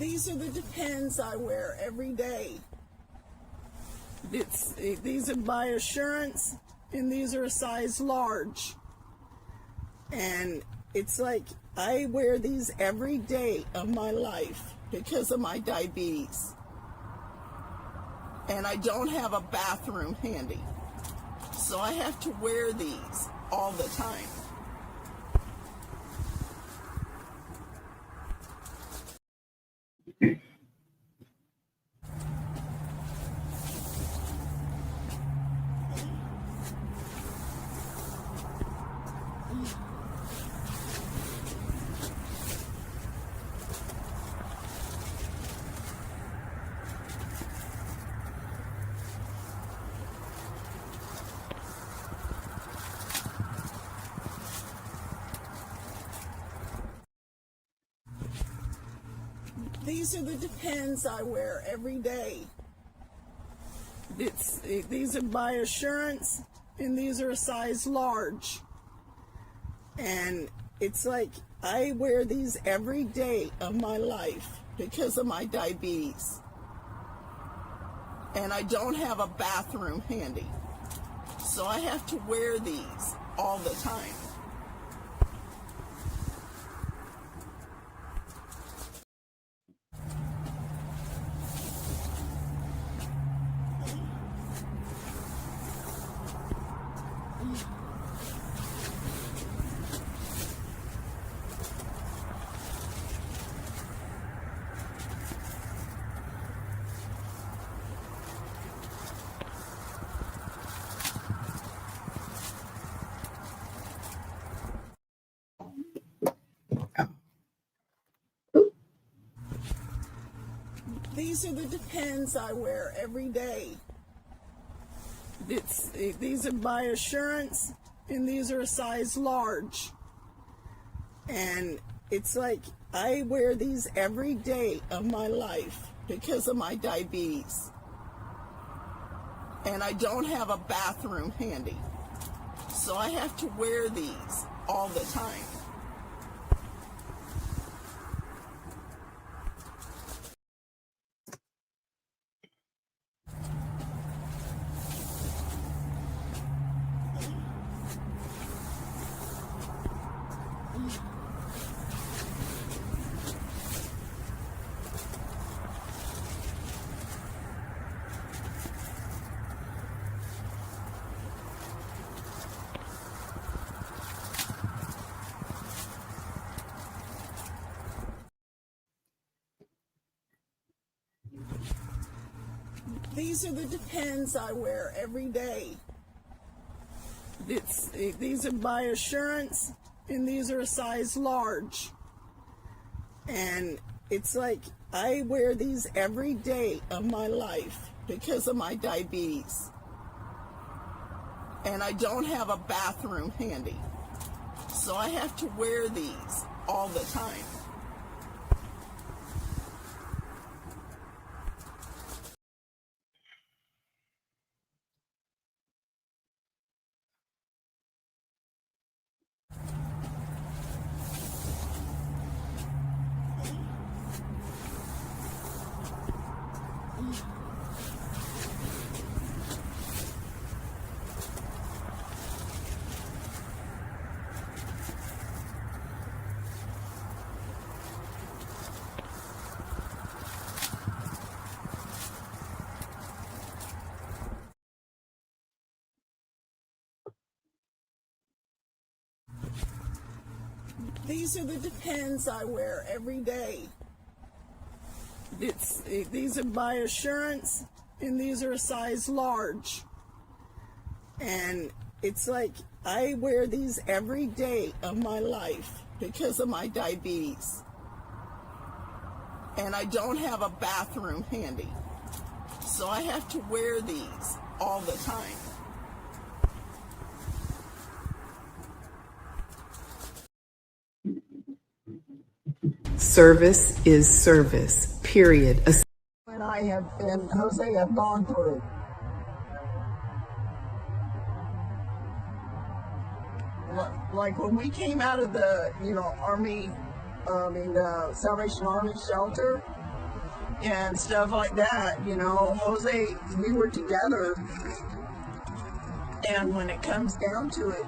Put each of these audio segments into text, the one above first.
These are the Depends I wear every day. These are by Assurance, and these are a size large. And it's like I wear these every day of my life because of my diabetes. And I don't have a bathroom handy. So I have to wear these all the time. These are the Depends I wear every day. These are by Assurance, and these are a size large. And it's like I wear these every day of my life because of my diabetes. And I don't have a bathroom handy. So I have to wear these all the time. These are the Depends I wear every day. These are by Assurance, and these are a size large. And it's like I wear these every day of my life because of my diabetes. And I don't have a bathroom handy. So I have to wear these all the time. These are the Depends I wear every day. These are by Assurance, and these are a size large. And it's like I wear these every day of my life because of my diabetes. And I don't have a bathroom handy. So I have to wear these all the time. These are the Depends I wear every day. These are by Assurance, and these are a size large. And it's like I wear these every day of my life because of my diabetes. And I don't have a bathroom handy. So I have to wear these all the time. Service is service, period. And I have, and Jose have gone through. Like when we came out of the, Army, Salvation Army shelter, and stuff like that. You know, Jose, we were together, and when it comes down to it,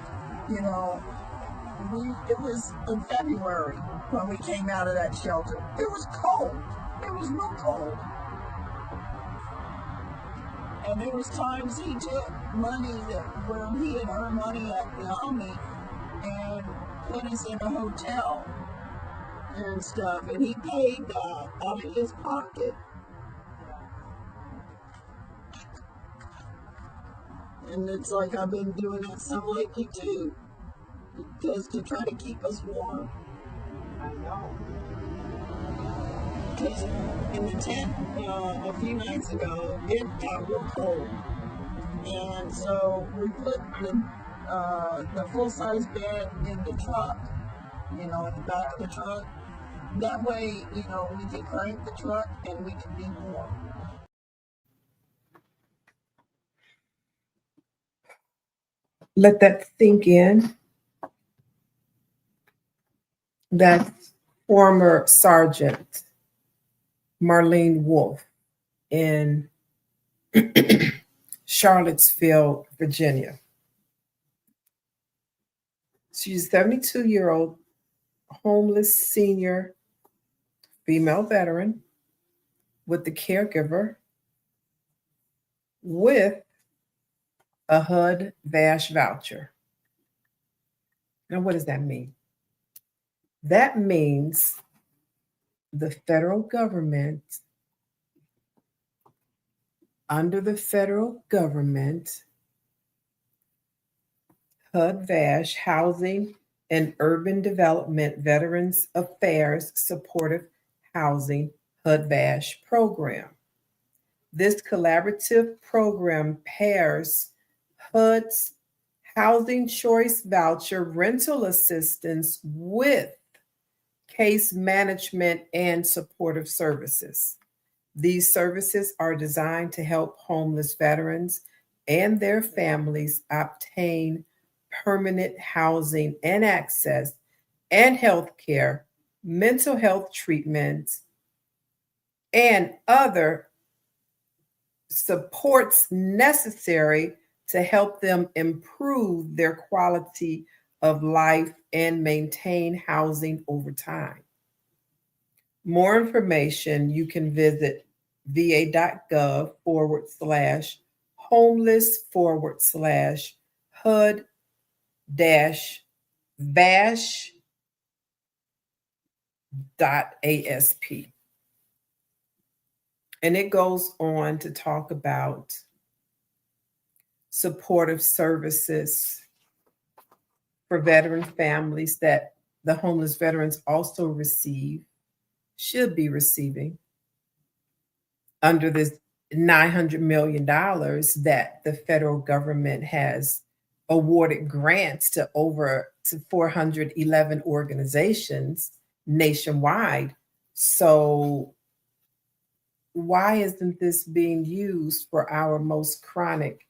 you know, it was in February when we came out of that shelter. It was cold. There was no cold. And there was times he took money where he had earned money at the Army and put us in a hotel and stuff, and he paid that out of his pocket. And it's like I've been doing that some lately too, because to try to keep us warm. I know. Because in the tent a few nights ago, it got real cold. And so we put the full-size bed in the truck, you know, in the back of the truck. That way, you know, we can crank the truck and we can be warm. Let that sink in. That's former Sergeant Marlene Wolf in Charlottesville, Virginia. She's a 72-year-old homeless senior female veteran with the caregiver with a HUD-VASH voucher. Now, what does that mean? That means the federal government, under the federal government, HUD-VASH, Housing and Urban Development Veterans Affairs Supportive Housing, HUD-VASH program. This collaborative program pairs HUD's Housing Choice Voucher rental assistance with case management and supportive services. These services are designed to help homeless veterans and their families obtain permanent housing and access and health care, mental health treatment, and other supports necessary to help them improve their quality of life and maintain housing over time. More information, you can visit va.gov/homeless/HUD-VASH.ASP. And it goes on to talk about supportive services for veteran families that the homeless veterans also should be receiving under this $900 million that the federal government has awarded grants to 411 organizations nationwide. So why isn't this being used for our most chronic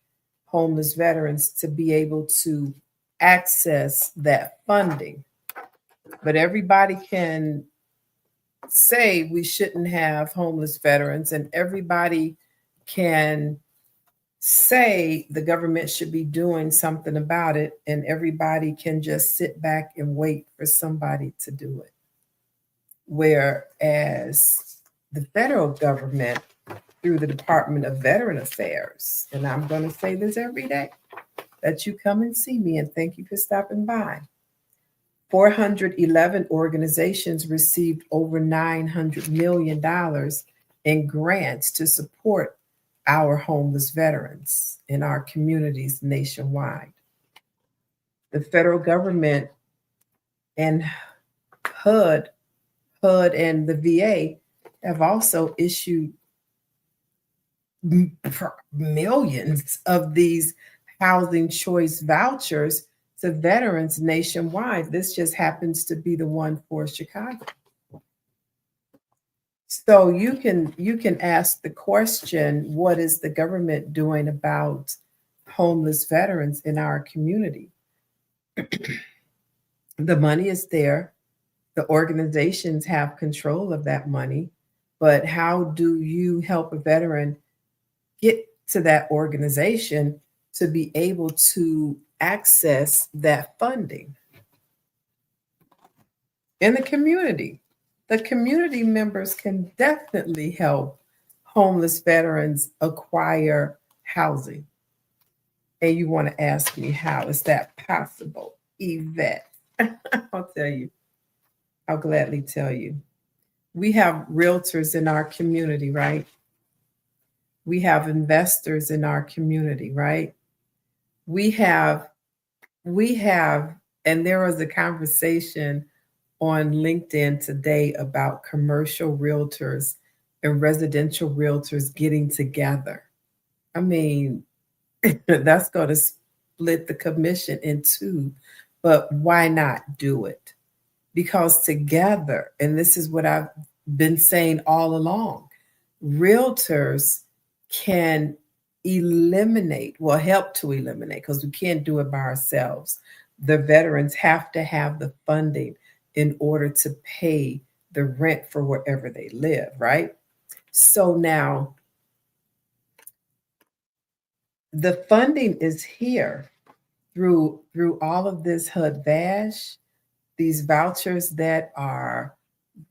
homeless veterans to be able to access that funding? But everybody can say we shouldn't have homeless veterans, and everybody can say the government should be doing something about it, and everybody can just sit back and wait for somebody to do it. Whereas the federal government, through the Department of Veteran Affairs, and I'm going to say this every day, that you come and see me, and thank you for stopping by. 411 organizations received over $900 million in grants to support our homeless veterans in our communities nationwide. The federal government and HUD and the VA have also issued millions of these housing choice vouchers to veterans nationwide. This just happens to be the one for Chicago. So you can ask the question, what is the government doing about homeless veterans in our community? The money is there. The organizations have control of that money, but how do you help a veteran get to that organization to be able to access that funding? In the community, the community members can definitely help homeless veterans acquire housing. And you want to ask me, how is that possible, Yvette? I'll tell you. I'll gladly tell you. We have realtors in our community, right? We have investors in our community, right? We have, and there was a conversation on LinkedIn today about commercial realtors and residential realtors getting together. I mean, that's going to split the commission in two, but why not do it? Because together, and this is what I've been saying all along, realtors can help to eliminate, because we can't do it by ourselves. The veterans have to have the funding in order to pay the rent for wherever they live, right? So now the funding is here through all of this HUD-VASH, these vouchers that are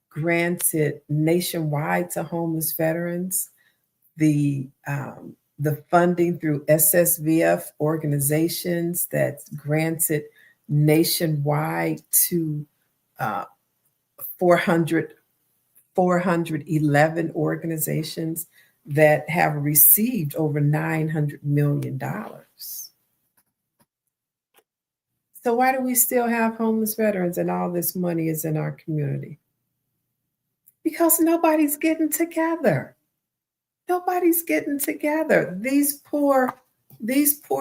granted nationwide to homeless veterans, the funding through SSVF organizations that's granted nationwide to 411 organizations that have received over $900 million. So why do we still have homeless veterans and all this money is in our community? Because nobody's getting together. Nobody's getting together. These poor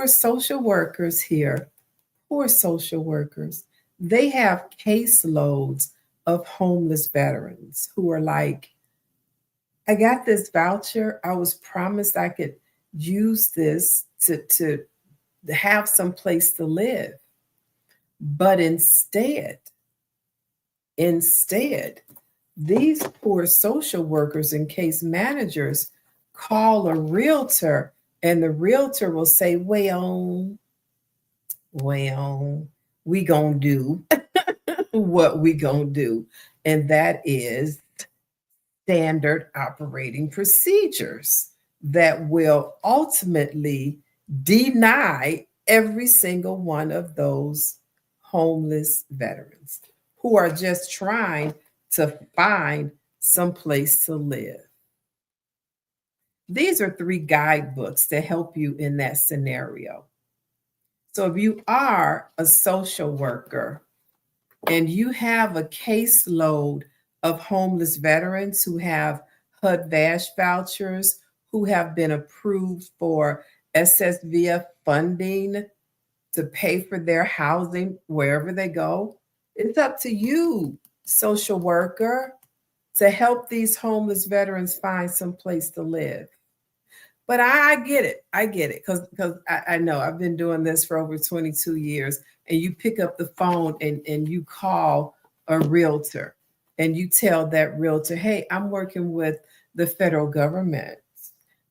social workers here, poor social workers, they have caseloads of homeless veterans who are like, I got this voucher. I was promised I could use this to have some place to live. But instead, these poor social workers and case managers call a realtor, and the realtor will say, well, we gonna do what we gonna do. And that is standard operating procedures that will ultimately deny every single one of those homeless veterans who are just trying to find some place to live. These are 3 guidebooks to help you in that scenario. So if you are a social worker and you have a caseload of homeless veterans who have HUD-VASH vouchers, who have been approved for SSVF funding to pay for their housing wherever they go, it's up to you, social worker, to help these homeless veterans find some place to live. But I get it. I get it because I know I've been doing this for over 22 years, and you pick up the phone and you call a realtor and you tell that realtor, hey, I'm working with the federal government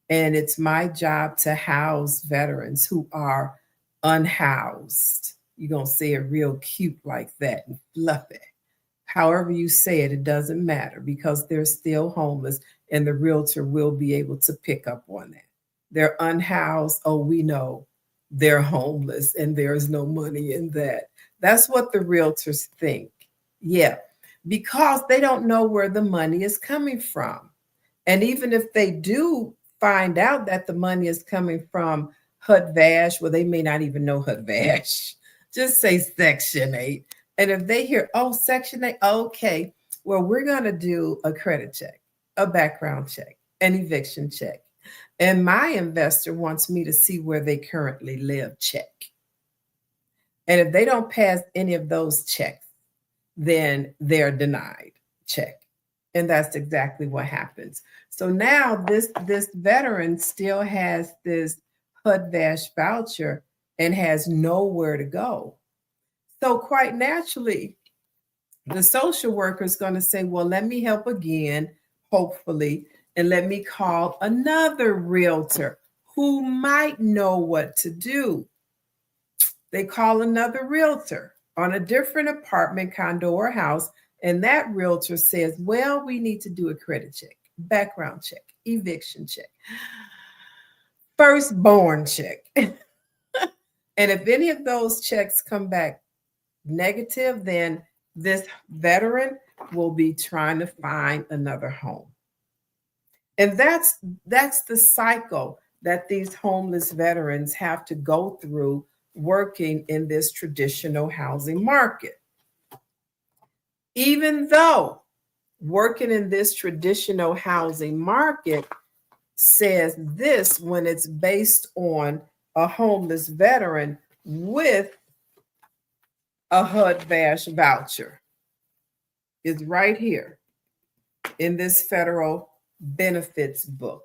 and it's my job to house veterans who are unhoused. You're going to say it real cute like that and fluffy. However you say it, it doesn't matter because they're still homeless and the realtor will be able to pick up on that. They're unhoused. Oh, we know they're homeless and there's no money in that. That's what the realtors think. Yeah, because they don't know where the money is coming from. And even if they do find out that the money is coming from HUD-VASH, well, they may not even know HUD-VASH. Just say Section 8. And if they hear, oh, Section 8, okay, well, we're going to do a credit check, a background check, an eviction check. And my investor wants me to see where they currently live, check. And if they don't pass any of those checks, then they're denied, check. And that's exactly what happens. So now this veteran still has this HUD-VASH voucher and has nowhere to go. So quite naturally, the social worker is going to say, well, let me help again. hopefully, and let me call another realtor who might know what to do. They call another realtor on a different apartment, condo, or house, and that realtor says, well, we need to do a credit check, background check, eviction check, firstborn check. And if any of those checks come back negative, then this veteran will be trying to find another home. And that's the cycle that these homeless veterans have to go through working in this traditional housing market. Even though working in this traditional housing market says this when it's based on a homeless veteran with a HUD-VASH voucher. It's right here in this federal benefits book.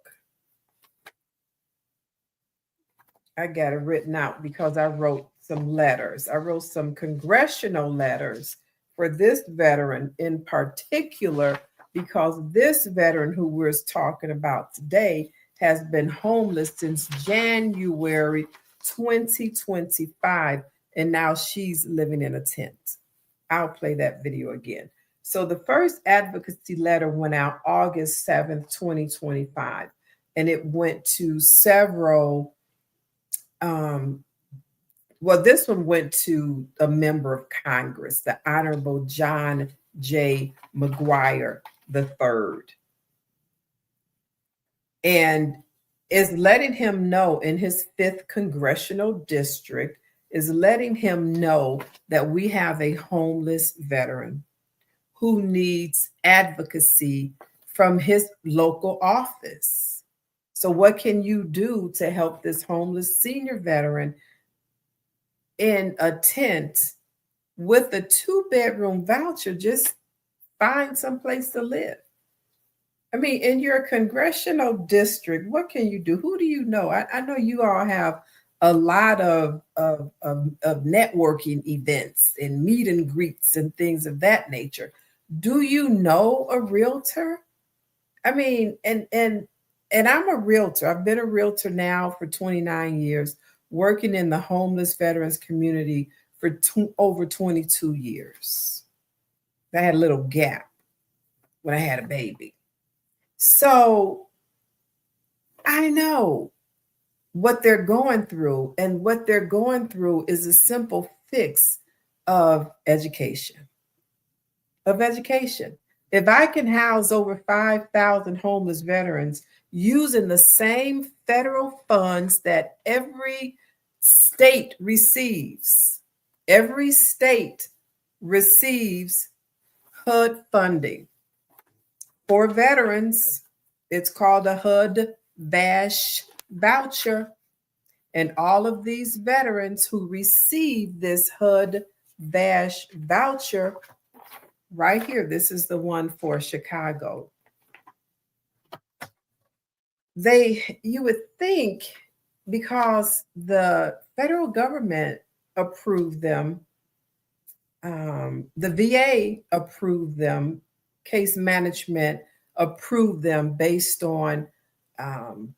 I got it written out because I wrote some letters. I wrote some congressional letters for this veteran in particular, because this veteran who we're talking about today has been homeless since January 2025, and now she's living in a tent. I'll play that video again. So the first advocacy letter went out August 7th, 2025, and it went to several well, this one went to a member of Congress, the Honorable John J. McGuire III, and is letting him know in his 5th congressional district, is letting him know that we have a homeless veteran who needs advocacy from his local office. So what can you do to help this homeless senior veteran in a tent with a 2-bedroom voucher? Just find some place to live. I mean, in your congressional district, what can you do? Who do you know? I know you all have a lot of networking events and meet and greets and things of that nature. Do you know a realtor? I mean, and I'm a realtor. I've been a realtor now for 29 years, working in the homeless veterans community for over 22 years. I had a little gap when I had a baby. So I know what they're going through, and what they're going through is a simple fix of education. If I can house over 5,000 homeless veterans using the same federal funds that every state receives HUD funding for veterans. It's called a HUD-VASH voucher. And all of these veterans who receive this HUD-VASH voucher right here, this is the one for Chicago. You would think, because the federal government approved them, the VA approved them, case management approved them based on an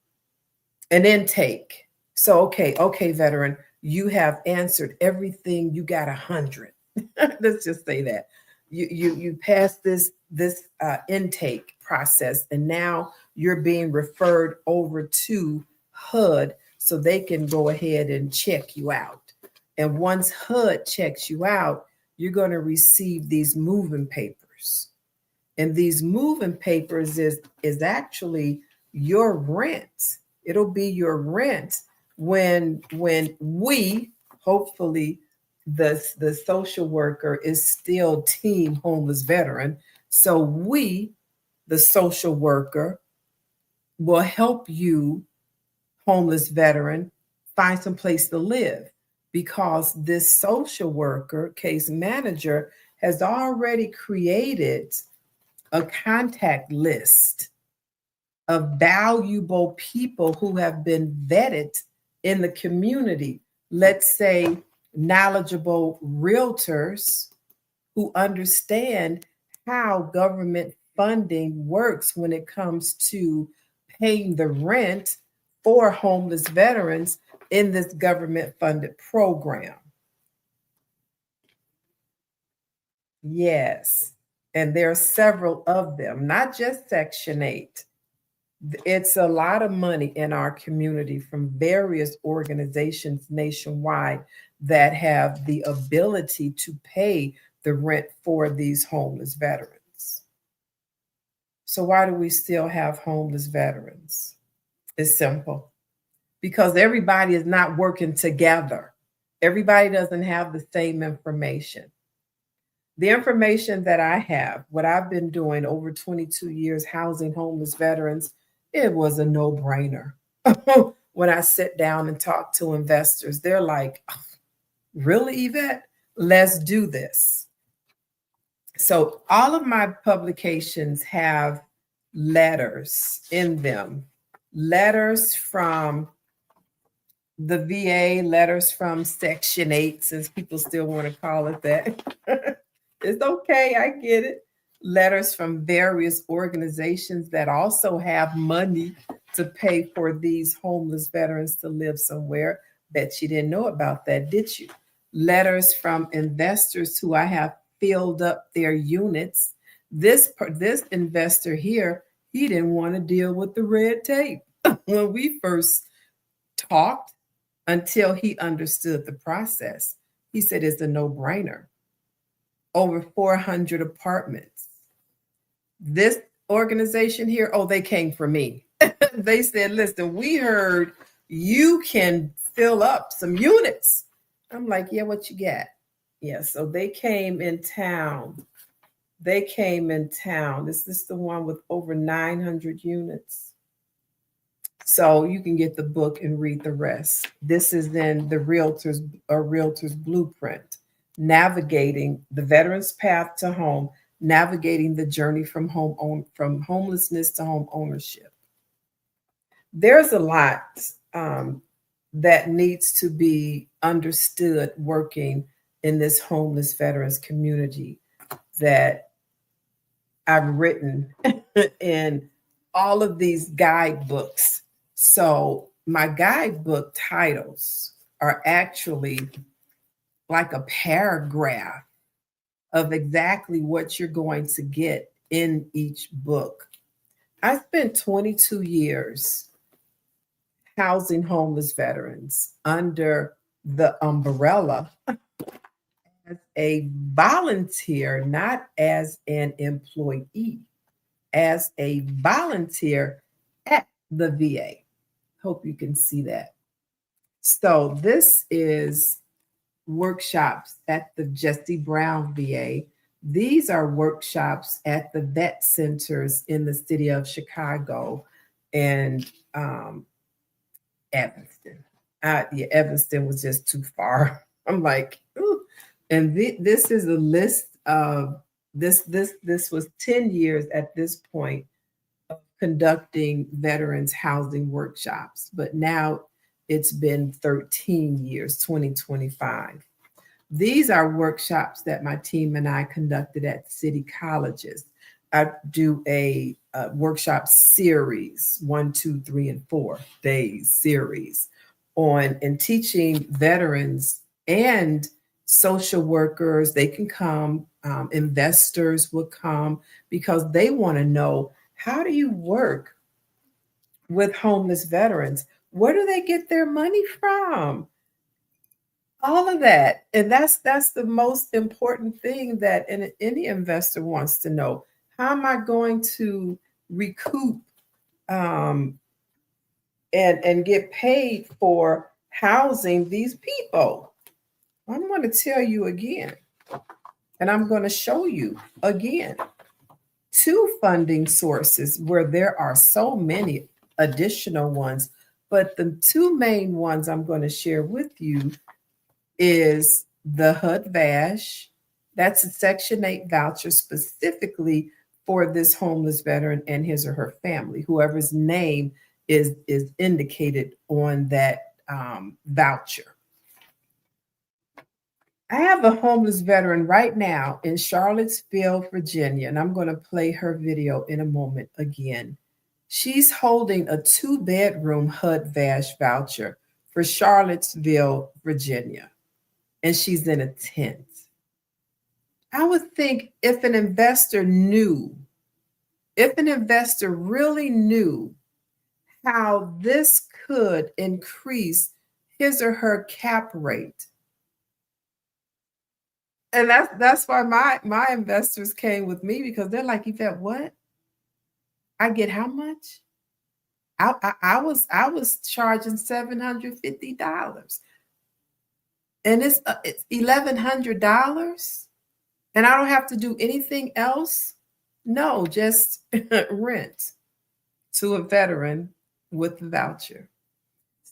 intake. So, okay, veteran, you have answered everything. You got 100. Let's just say that you passed this intake process, and now you're being referred over to HUD so they can go ahead and check you out. And once HUD checks you out, you're going to receive these moving papers. And these moving papers is actually your rent. It'll be your rent when we, hopefully, the social worker is still team homeless veteran. So we, the social worker, will help you, homeless veteran, find some place to live, because this social worker, case manager, has already created a contact list of valuable people who have been vetted in the community. Let's say knowledgeable realtors who understand how government funding works when it comes to paying the rent for homeless veterans in this government funded program. Yes. And there are several of them, not just Section 8. It's a lot of money in our community from various organizations nationwide that have the ability to pay the rent for these homeless veterans. So why do we still have homeless veterans? It's simple. Because everybody is not working together. Everybody doesn't have the same information. The information that I have, what I've been doing over 22 years housing homeless veterans, it was a no-brainer. When I sit down and talk to investors, they're like, really, Yvette? Let's do this. So all of my publications have letters in them, letters from the VA, letters from Section 8, since people still want to call it that. It's okay, I get it. Letters from various organizations that also have money to pay for these homeless veterans to live somewhere. Bet you didn't know about that, did you? Letters from investors who I have filled up their units. This investor here, he didn't want to deal with the red tape when we first talked, until he understood the process. He said it's a no-brainer. Over 400 apartments. This organization here, oh, they came for me. They said, listen, we heard you can fill up some units. I'm like, yeah, what you got? Yeah, so they came in town. They came in town. This is the one with over 900 units. So you can get the book and read the rest. This is in the Realtors Blueprint, navigating the veteran's path to home, navigating the journey from homelessness to home ownership. There's a lot that needs to be understood working in this homeless veterans community that I've written in all of these guidebooks. So my guidebook titles are actually like a paragraph of exactly what you're going to get in each book. I spent 22 years housing homeless veterans under the umbrella as a volunteer, not as an employee, as a volunteer at the VA. Hope you can see that. So this is workshops at the Jesse Brown VA. These are workshops at the VetMentors in the city of Chicago and Evanston. Evanston was just too far. I'm like, ooh. And this is a list of this was 10 years at this point of conducting veterans housing workshops, but now it's been 13 years, 2025. These are workshops that my team and I conducted at city colleges. I do a workshop series, 1, 2, 3, and 4 days series on and teaching veterans and social workers. They can come, investors will come because they want to know, how do you work with homeless veterans? Where do they get their money from? All of that. And that's the most important thing that any investor wants to know. How am I going to recoup and get paid for housing these people? I'm going to tell you again, and I'm going to show you again, 2 funding sources where there are so many additional ones, but the 2 main ones I'm going to share with you is the HUD-VASH. That's a Section 8 voucher specifically for this homeless veteran and his or her family, whoever's name is indicated on that voucher. I have a homeless veteran right now in Charlottesville, Virginia, and I'm going to play her video in a moment again. She's holding a 2-bedroom HUD-VASH voucher for Charlottesville, Virginia, and she's in a tent. I would think if an investor really knew how this could increase his or her cap rate. And that's why my investors came with me, because they're like, Yvette, what? I get how much? I was charging $750, and it's $1,100, and I don't have to do anything else. No, just rent to a veteran with the voucher.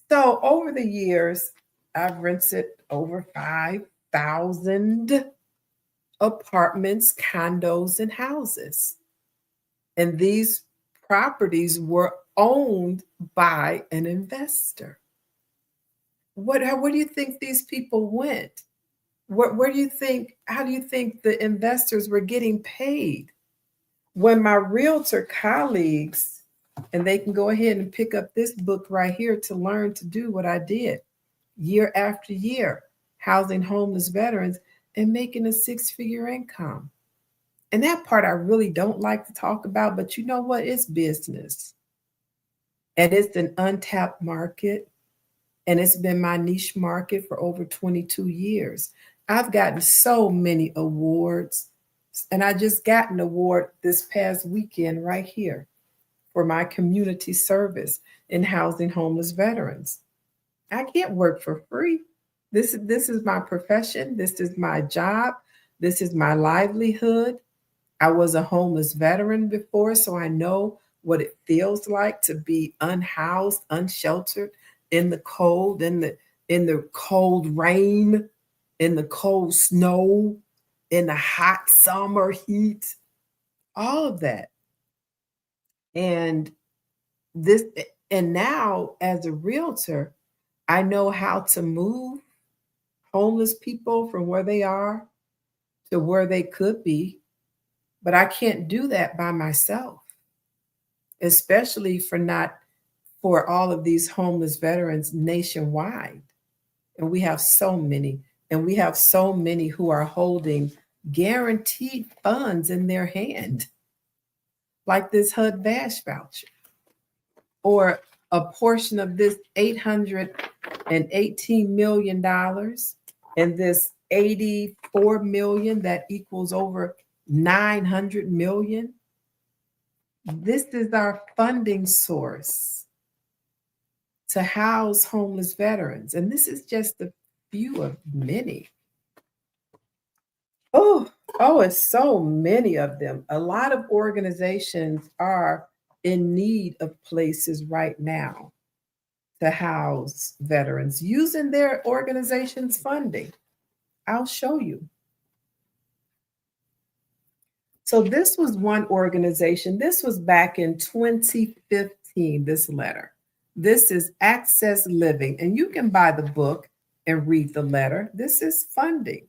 So over the years, I've rented over 5,000 apartments, condos, and houses. And these properties were owned by an investor. Where do you think these people went? Where do you think, how do you think the investors were getting paid? When my realtor colleagues, and they can go ahead and pick up this book right here to learn to do what I did year after year, housing homeless veterans and making a 6-figure income. And that part I really don't like to talk about, but you know what? It's business. And it's an untapped market. And it's been my niche market for over 22 years. I've gotten so many awards. And I just got an award this past weekend right here for my community service in housing homeless veterans. I can't work for free. This is my profession. This is my job. This is my livelihood. I was a homeless veteran before, so I know what it feels like to be unhoused, unsheltered, in the cold, in the cold rain, in the cold snow, in the hot summer heat, all of that. And now as a realtor, I know how to move homeless people from where they are to where they could be, but I can't do that by myself, especially for all of these homeless veterans nationwide. And we have so many, who are holding guaranteed funds in their hand, like this HUD-VASH voucher, or a portion of this $818 million and this 84 million that equals over 900 million. This is our funding source to house homeless veterans. And this is just a few of many. Oh, it's so many of them. A lot of organizations are in need of places right now to house veterans using their organization's funding. I'll show you. So this was one organization. This was back in 2015, this letter. This is Access Living, and you can buy the book and read the letter. This is funding.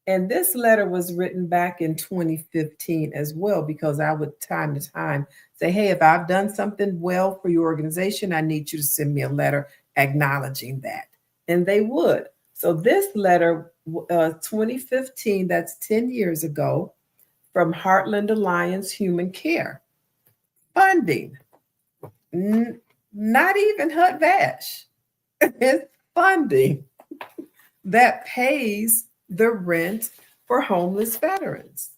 And this letter was written back in 2015 as well, because I would time to time say, hey, if I've done something well for your organization, I need you to send me a letter acknowledging that. And they would. So this letter, 2015, that's 10 years ago, from Heartland Alliance Human Care. Funding, not even HUD-VASH. It's funding that pays the rent for homeless veterans.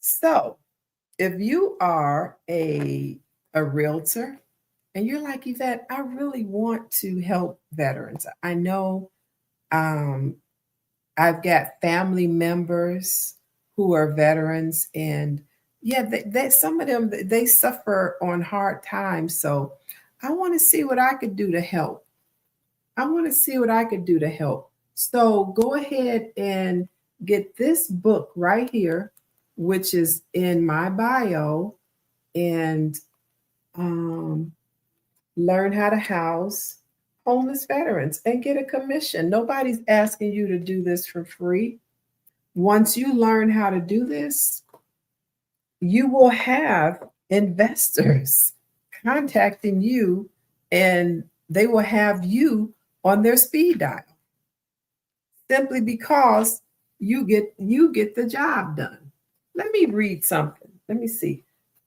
So if you are a realtor and you're like, Yvette, I really want to help veterans. I know I've got family members who are veterans, and yeah, some of them, they suffer on hard times. So I want to see what I could do to help. So go ahead and get this book right here, which is in my bio, and learn how to house homeless veterans and get a commission. Nobody's asking you to do this for free. Once you learn how to do this, you will have investors contacting you, and they will have you on their speed dial simply because you get the job done. Let me read something. Let me see.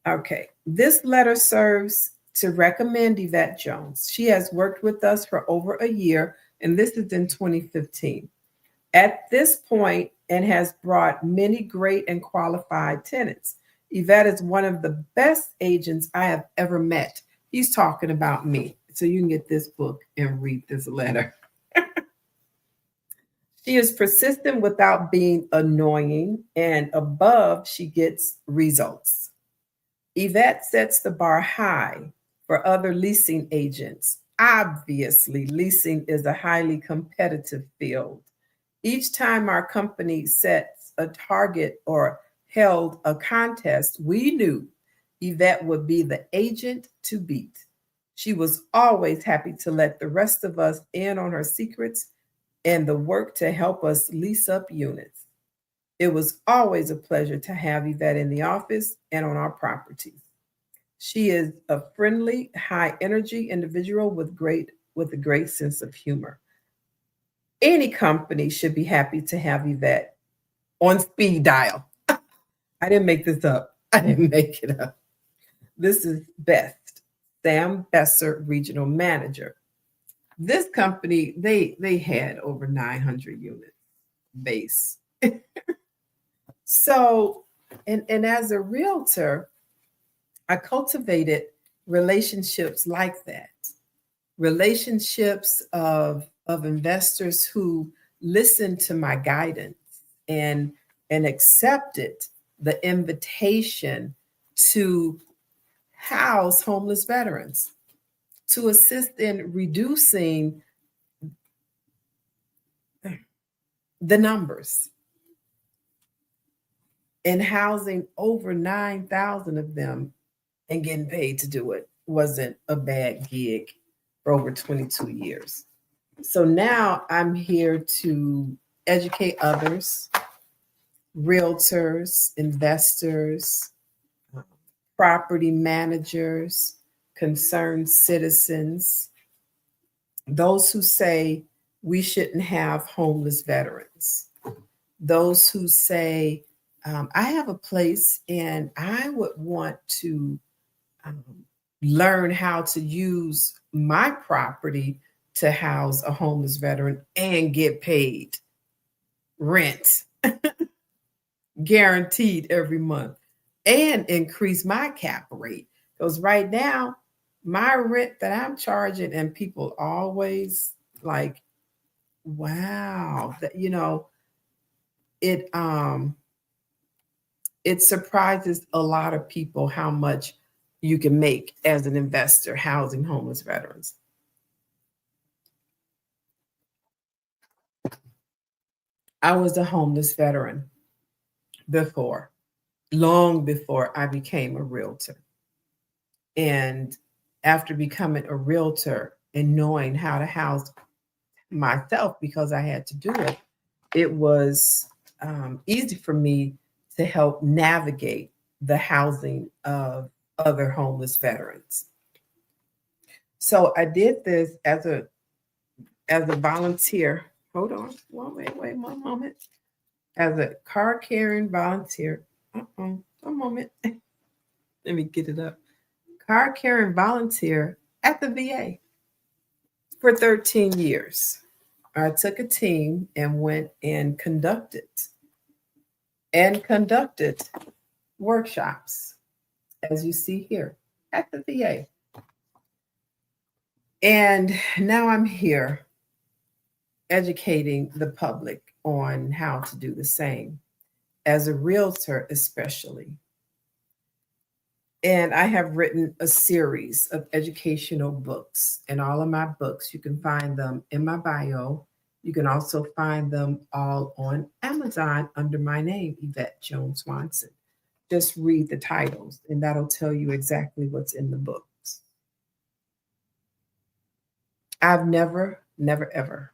Okay, this letter serves to recommend Yvette Jones. She has worked with us for over a year, and this is in 2015. At this point, and has brought many great and qualified tenants. Yvette is one of the best agents I have ever met. He's talking about me. So you can get this book and read this letter. She is persistent without being annoying, and above, she gets results. Yvette sets the bar high for other leasing agents. Obviously, leasing is a highly competitive field. Each time our company sets a target or held a contest, we knew Yvette would be the agent to beat. She was always happy to let the rest of us in on her secrets and the work to help us lease up units. It was always a pleasure to have Yvette in the office and on our properties. She is a friendly, high energy individual with a great sense of humor. Any company should be happy to have Yvette on speed dial. I didn't make this up. I didn't make it up. This is Best, Sam Besser, Regional Manager. This company, they had over 900 units base. So, and as a realtor, I cultivated relationships like that. Relationships of investors who listened to my guidance and accepted the invitation to house homeless veterans, to assist in reducing the numbers and housing over 9,000 of them and getting paid to do it wasn't a bad gig for over 22 years. So now I'm here to educate others, realtors, investors, property managers, concerned citizens, those who say we shouldn't have homeless veterans, those who say, I have a place and I would want to learn how to use my property to house a homeless veteran and get paid rent guaranteed every month and increase my cap rate. Because right now, my rent that I'm charging, and people always like, wow, that it surprises a lot of people how much you can make as an investor housing homeless veterans. I was a homeless veteran before, long before I became a realtor. And after becoming a realtor and knowing how to house myself because I had to do it, it was easy for me to help navigate the housing of other homeless veterans. So I did this as a volunteer. Hold on, wait one moment. As a card carrying volunteer. One moment. Let me get it up. Card carrying volunteer at the VA for 13 years. I took a team and went and conducted workshops, as you see here at the VA. And now I'm here educating the public on how to do the same, as a realtor especially. And I have written a series of educational books, and all of my books, you can find them in my bio. You can also find them all on Amazon under my name, Yvette Jones Swanson. Just read the titles, and that'll tell you exactly what's in the books. I've never ever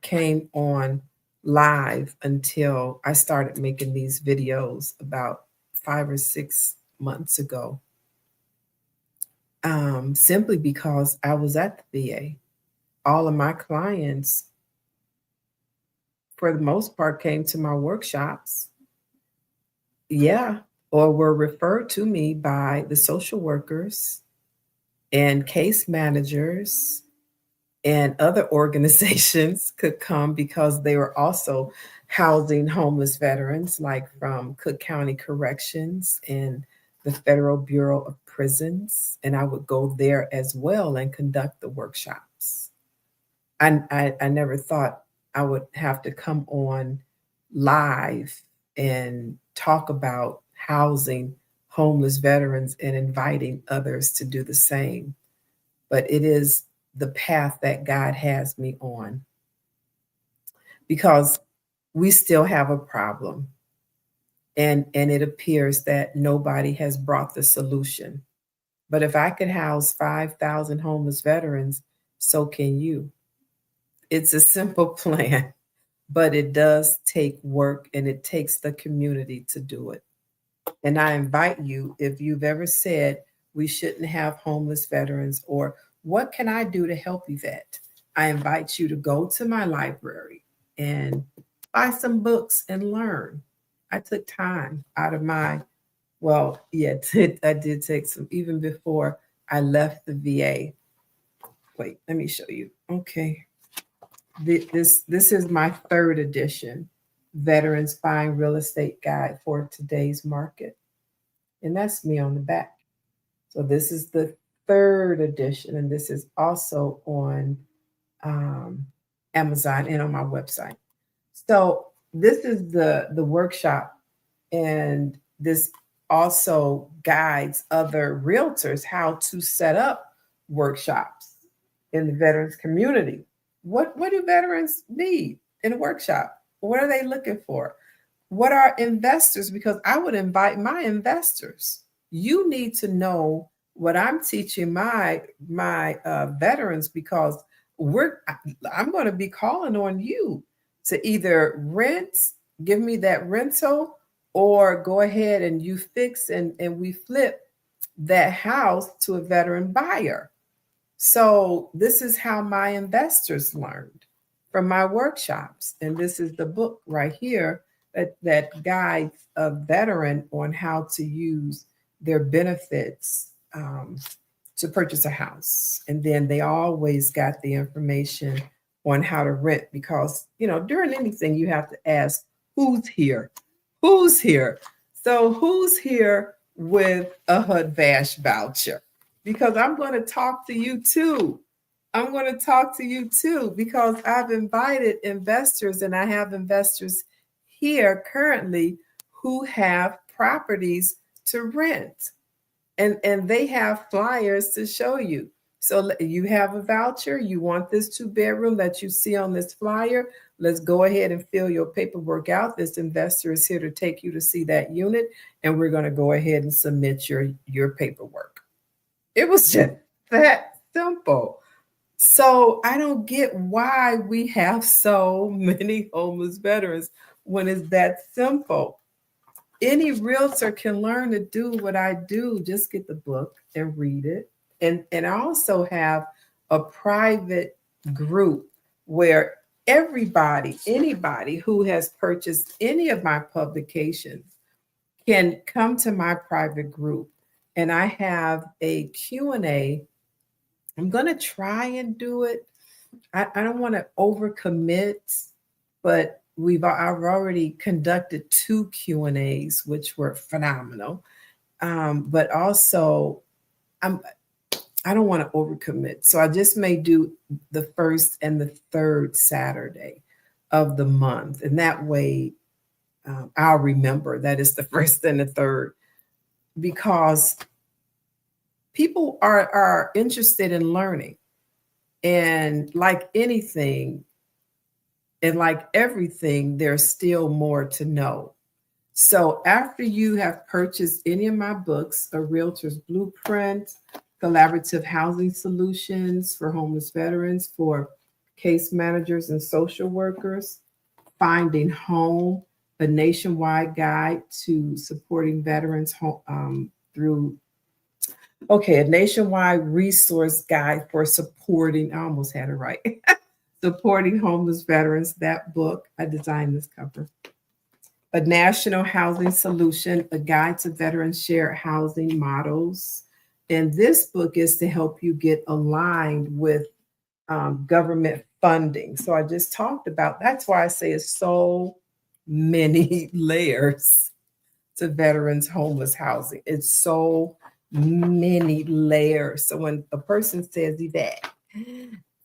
came on live until I started making these videos about 5 or 6 months ago. Simply because I was at the VA. All of my clients, for the most part, came to my workshops. Yeah, or were referred to me by the social workers and case managers and other organizations could come because they were also housing homeless veterans, like from Cook County Corrections and the Federal Bureau of Prisons. And I would go there as well and conduct the workshops. I never thought I would have to come on live and talk about housing homeless veterans and inviting others to do the same. But it is the path that God has me on, because we still have a problem, and it appears that nobody has brought the solution. But if I could house 5,000 homeless veterans, so can you. It's a simple plan, but it does take work and it takes the community to do it. And I invite you, if you've ever said we shouldn't have homeless veterans, or what can I do to help you, vet? I invite you to go to my library and buy some books and learn. I took time out of my, well, yeah, I did take some even before I left the VA. Wait, let me show you. Okay. This is my third edition, Veterans Buying Real Estate Guide for Today's Market. And that's me on the back. So this is the third edition, and this is also on Amazon and on my website. So this is the workshop, and this also guides other realtors how to set up workshops in the veterans community. What do veterans need in a workshop? What are they looking for? What are investors? Because I would invite my investors. You need to know what I'm teaching my veterans, because I'm going to be calling on you to either rent, give me that rental, or go ahead and you fix and we flip that house to a veteran buyer. So this is how my investors learned, from my workshops. And this is the book right here that guides a veteran on how to use their benefits to purchase a house. And then they always got the information on how to rent, because, during anything you have to ask, who's here? Who's here? So who's here with a HUD-VASH voucher? Because I'm going to talk to you too. I'm going to talk to you too, because I've invited investors, and I have investors here currently who have properties to rent, and they have flyers to show you. So you have a voucher, you want this 2-bedroom that you see on this flyer. Let's go ahead and fill your paperwork out. This investor is here to take you to see that unit, and we're going to go ahead and submit your paperwork. It was just that simple. So I don't get why we have so many homeless veterans when it's that simple. Any realtor can learn to do what I do. Just get the book and read it. And I also have a private group where anybody who has purchased any of my publications can come to my private group. And I have a Q&A. I'm going to try and do it. I don't want to overcommit, but I've already conducted 2 Q&As, which were phenomenal. But also, I don't want to overcommit. So I just may do the first and the third Saturday of the month. And that way I'll remember that it's the first and the third, because people are interested in learning. And like anything, and like everything, there's still more to know. So after you have purchased any of my books, A Realtor's Blueprint, collaborative housing solutions for homeless veterans for case managers and social workers, Finding Home, a nationwide guide to supporting veterans through, a nationwide resource guide for supporting, I almost had it right, supporting homeless veterans. That book, I designed this cover. A National Housing Solution, a guide to veterans shared housing models. And this book is to help you get aligned with government funding. So I just talked about, that's why I say it's so many layers to veterans homeless housing. It's so many layers. So when a person says that,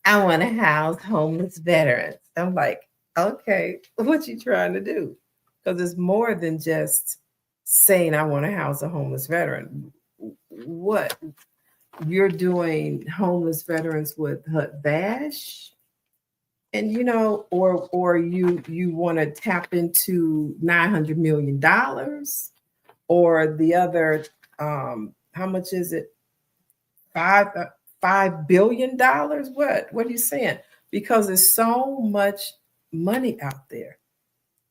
I want to house homeless veterans, I'm like, okay, what you trying to do? Because it's more than just saying I want to house a homeless veteran. What? You're doing homeless veterans with HUD-VASH, and or you want to tap into $900 million, or the other, how much is it? $5 billion. What are you saying? Because there's so much money out there,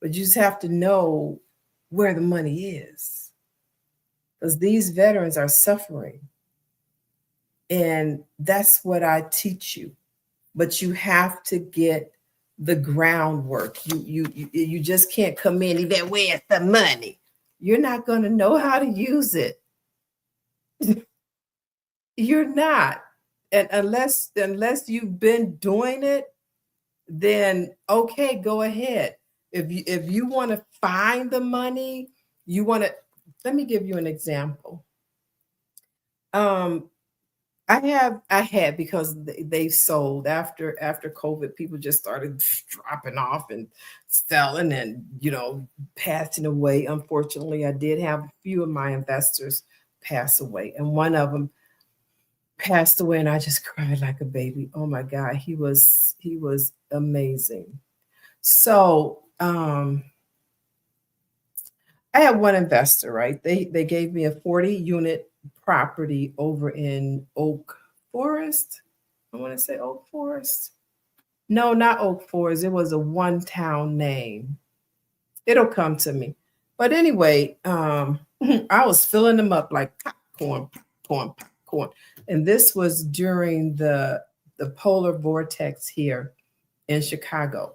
but you just have to know where the money is, because these veterans are suffering. And that's what I teach you. But you have to get the groundwork. You just can't come in and then where's the money? You're not going to know how to use it. You're not. And unless you've been doing it, then okay, go ahead. If you want to find the money, let me give you an example. I had, because they sold after COVID, people just started dropping off and selling and, passing away. Unfortunately, I did have a few of my investors pass away, and one of them passed away, and I just cried like a baby. Oh my God, he was amazing. So I had one investor, right? They gave me a 40-unit property over in Oak Forest. I want to say Oak Forest. No, not Oak Forest. It was a one-town name. It'll come to me. But anyway, I was filling them up like popcorn. And this was during the polar vortex here in Chicago.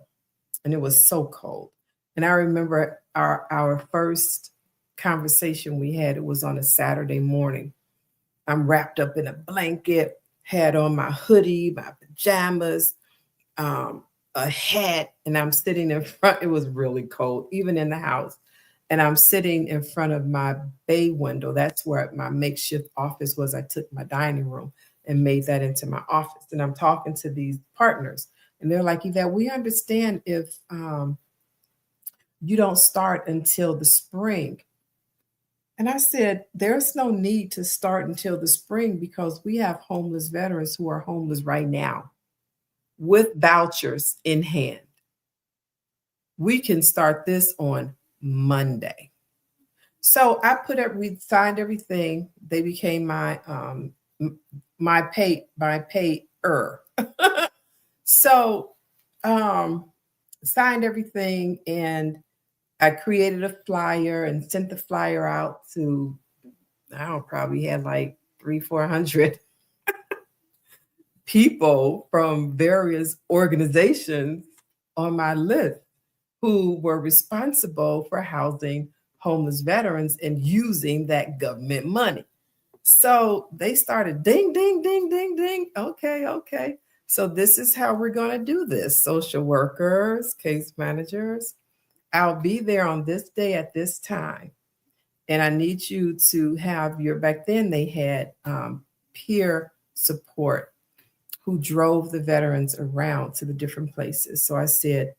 And it was so cold. And I remember our first conversation we had, it was on a Saturday morning. I'm wrapped up in a blanket, had on my hoodie, my pajamas, a hat, and I'm sitting in front. It was really cold, even in the house. And I'm sitting in front of my bay window. That's where my makeshift office was. I took my dining room and made that into my office. And I'm talking to these partners. And they're like, Yvette, we understand if you don't start until the spring. And I said, there's no need to start until the spring, because we have homeless veterans who are homeless right now with vouchers in hand. We can start this on Monday. So we signed everything. They became my payer. So signed everything, and I created a flyer and sent the flyer out to, probably had like 300-400 people from various organizations on my list who were responsible for housing homeless veterans and using that government money. So they started ding, ding, ding, ding, ding. Okay. So this is how we're going to do this. Social workers, case managers, I'll be there on this day at this time. And I need you to have back then they had peer support who drove the veterans around to the different places. So I said,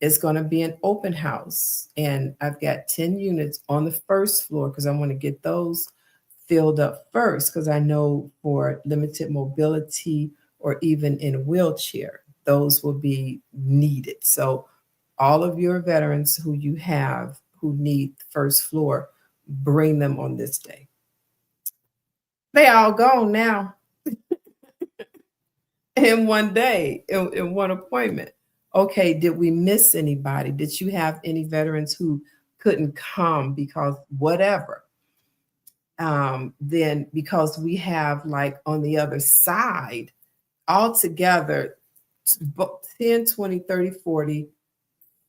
it's going to be an open house. And I've got 10 units on the first floor, because I want to get those filled up first, because I know for limited mobility or even in a wheelchair, those will be needed. So all of your veterans who you have who need first floor, bring them on this day. They all gone now in one day, in one appointment. Okay, did we miss anybody? Did you have any veterans who couldn't come because whatever? Then because we have, like, on the other side, altogether 10, 20, 30, 40,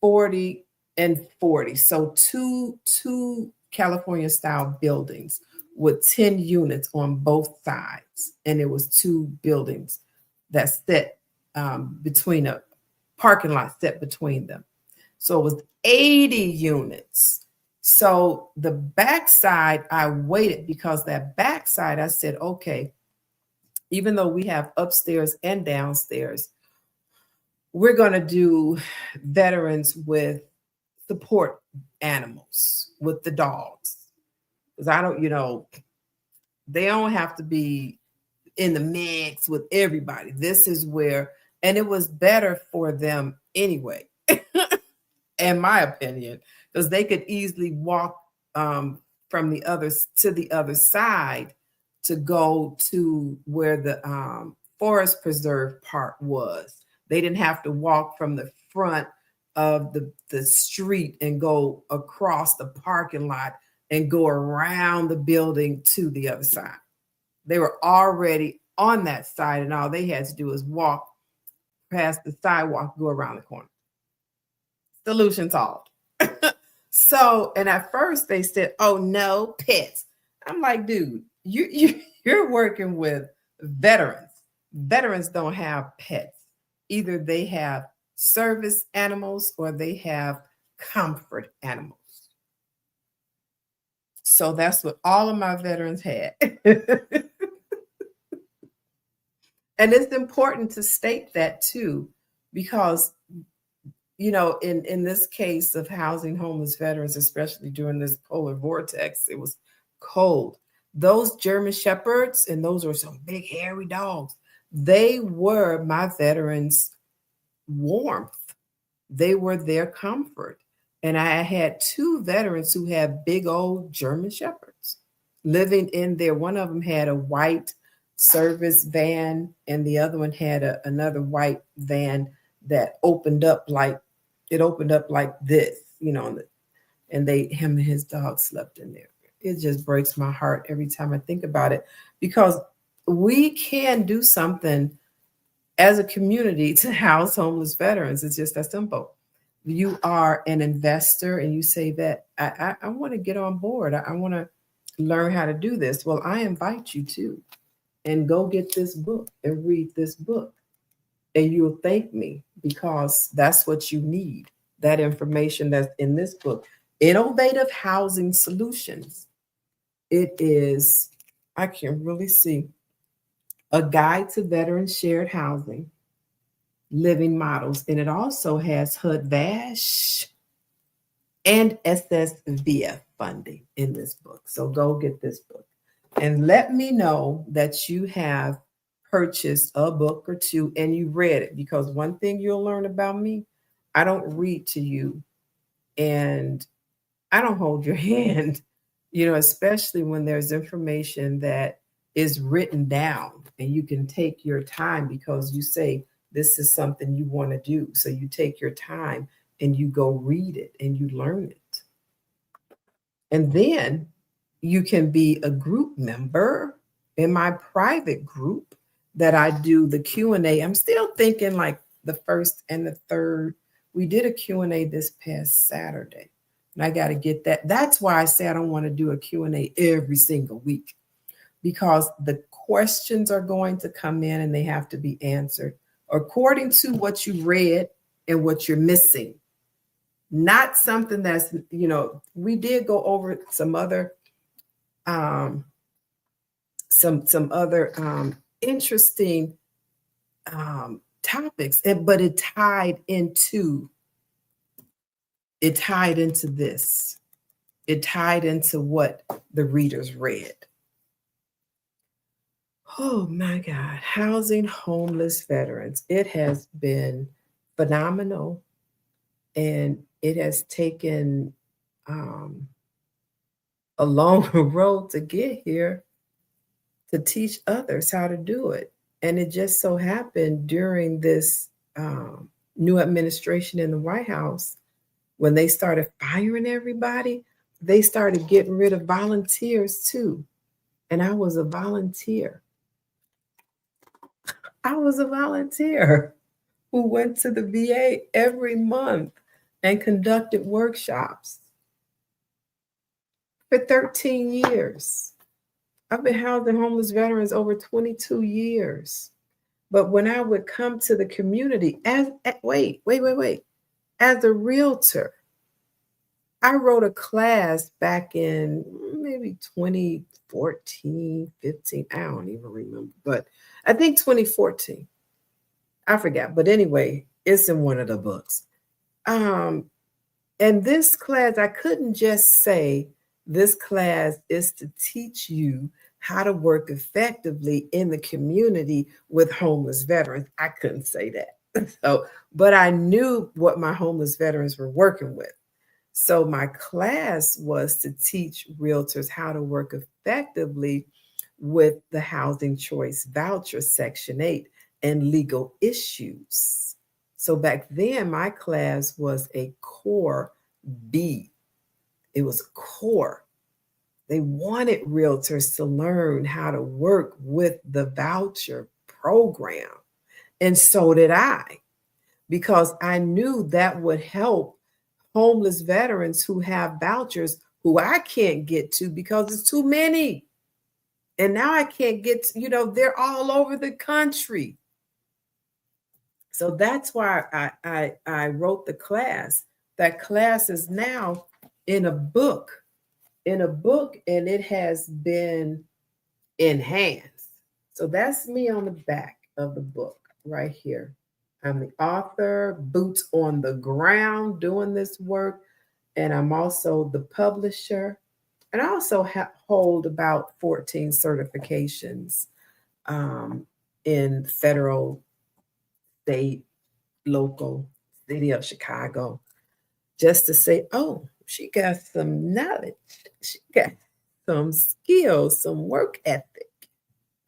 40, and 40. So two California style buildings with 10 units on both sides. And it was two buildings that set between a parking lot set between them. So it was 80 units. So the backside, I waited because that backside, I said, okay, even though we have upstairs and downstairs, we're going to do veterans with support animals, with the dogs. Because I don't, they don't have to be in the mix with everybody. This is where, and it was better for them anyway, in my opinion, because they could easily walk from the others to the other side to go to where the forest preserve part was. They didn't have to walk from the front of the street and go across the parking lot and go around the building to the other side. They were already on that side, and all they had to do was walk past the sidewalk, go around the corner. Solution solved. So, and at first they said, "Oh no, pets." I'm like, dude, you're working with veterans. Veterans don't have pets. Either they have service animals or they have comfort animals. So that's what all of my veterans had. And it's important to state that too, because, in this case of housing homeless veterans, especially during this polar vortex, it was cold. Those German Shepherds, and those are some big hairy dogs, they were my veterans' warmth. They were their comfort. And I had two veterans who had big old German Shepherds living in there. One of them had a white service van, and the other one had another white van that opened up like this, and him and his dog slept in there. It just breaks my heart every time I think about it, because we can do something as a community to house homeless veterans. It's just that simple. You are an investor and you say that I want to get on board. I want to learn how to do this. Well, I invite you to, and go get this book and read this book. And you'll thank me, because that's what you need. That information that's in this book, Innovative Housing Solutions. It is, I can really see, a guide to veteran shared housing living models. And it also has HUD-VASH and SSVF funding in this book. So go get this book and let me know that you have purchased a book or two and you read it, because one thing you'll learn about me, I don't read to you and I don't hold your hand, especially when there's information that is written down and you can take your time, because you say this is something you want to do. So you take your time and you go read it and you learn it. And then you can be a group member in my private group that I do the Q&A. I'm still thinking like the first and the third. We did a Q&A this past Saturday, and I got to get that. That's why I say I don't want to do a Q&A every single week, because the questions are going to come in and they have to be answered according to what you read and what you're missing. Not something that's, we did go over some other some other interesting topics, but it tied into this. It tied into what the readers read. Oh my God, housing homeless veterans. It has been phenomenal, and it has taken a long road to get here, to teach others how to do it. And it just so happened during this new administration in the White House, when they started firing everybody, they started getting rid of volunteers too. And I was a volunteer. I was a volunteer who went to the VA every month and conducted workshops for 13 years. I've been housing homeless veterans over 22 years. But when I would come to the community as a realtor, I wrote a class back in maybe 2014, 15. I don't even remember, but I think 2014. I forgot. But anyway, it's in one of the books. And this class, I couldn't just say this class is to teach you how to work effectively in the community with homeless veterans. I couldn't say that. But I knew what my homeless veterans were working with. So my class was to teach realtors how to work effectively with the Housing Choice Voucher Section 8 and legal issues. So back then, my class was a core B. It was core. They wanted realtors to learn how to work with the voucher program. And so did I, because I knew that would help homeless veterans who have vouchers who I can't get to because it's too many. And now I can't get to, they're all over the country. So that's why I wrote the class. That class is now in a book, and it has been enhanced. So that's me on the back of the book right here. I'm the author, boots on the ground doing this work, and I'm also the publisher. And I also hold about 14 certifications in federal, state, local, city of Chicago, just to say, oh, she got some knowledge. She got some skills, some work ethic.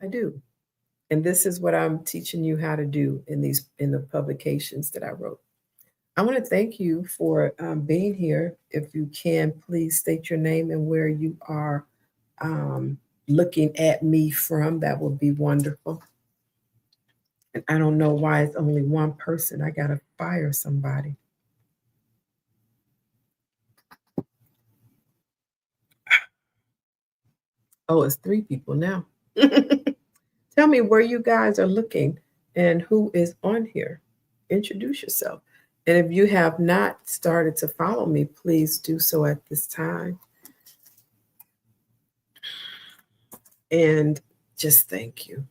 I do. And this is what I'm teaching you how to do in the publications that I wrote. I want to thank you for being here. If you can, please state your name and where you are looking at me from. That would be wonderful. And I don't know why it's only one person. I got to fire somebody. Oh, it's 3 people now. Tell me where you guys are looking and who is on here. Introduce yourself. And if you have not started to follow me, please do so at this time. And just thank you.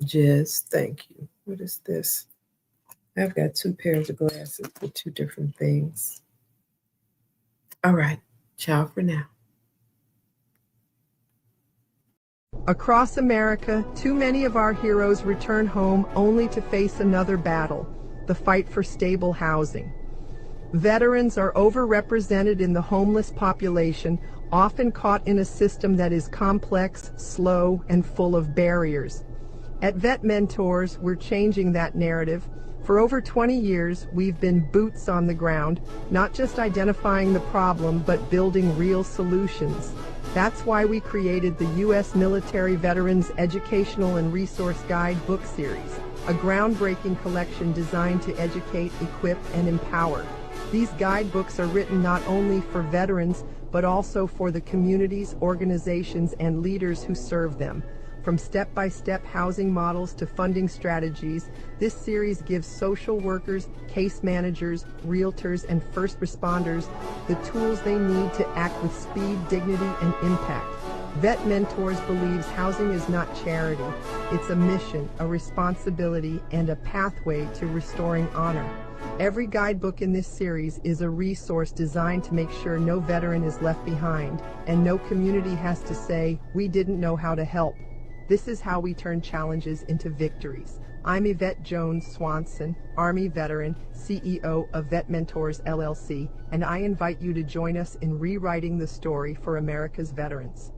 Just thank you. What is this? I've got 2 pairs of glasses for 2 different things. All right. Ciao for now. Across America, too many of our heroes return home only to face another battle, the fight for stable housing. Veterans are overrepresented in the homeless population, often caught in a system that is complex, slow, and full of barriers. At VetMentors, we're changing that narrative. For over 20 years, we've been boots on the ground, not just identifying the problem, but building real solutions. That's why we created the U.S. Military Veterans Educational and Resource Guide book series, a groundbreaking collection designed to educate, equip, and empower. These guidebooks are written not only for veterans, but also for the communities, organizations, and leaders who serve them. From step-by-step housing models to funding strategies, this series gives social workers, case managers, realtors, and first responders the tools they need to act with speed, dignity, and impact. VetMentors believes housing is not charity. It's a mission, a responsibility, and a pathway to restoring honor. Every guidebook in this series is a resource designed to make sure no veteran is left behind, and no community has to say, "We didn't know how to help." This is how we turn challenges into victories. I'm Yvette Jones Swanson, Army veteran, CEO of VetMentors LLC, and I invite you to join us in rewriting the story for America's veterans.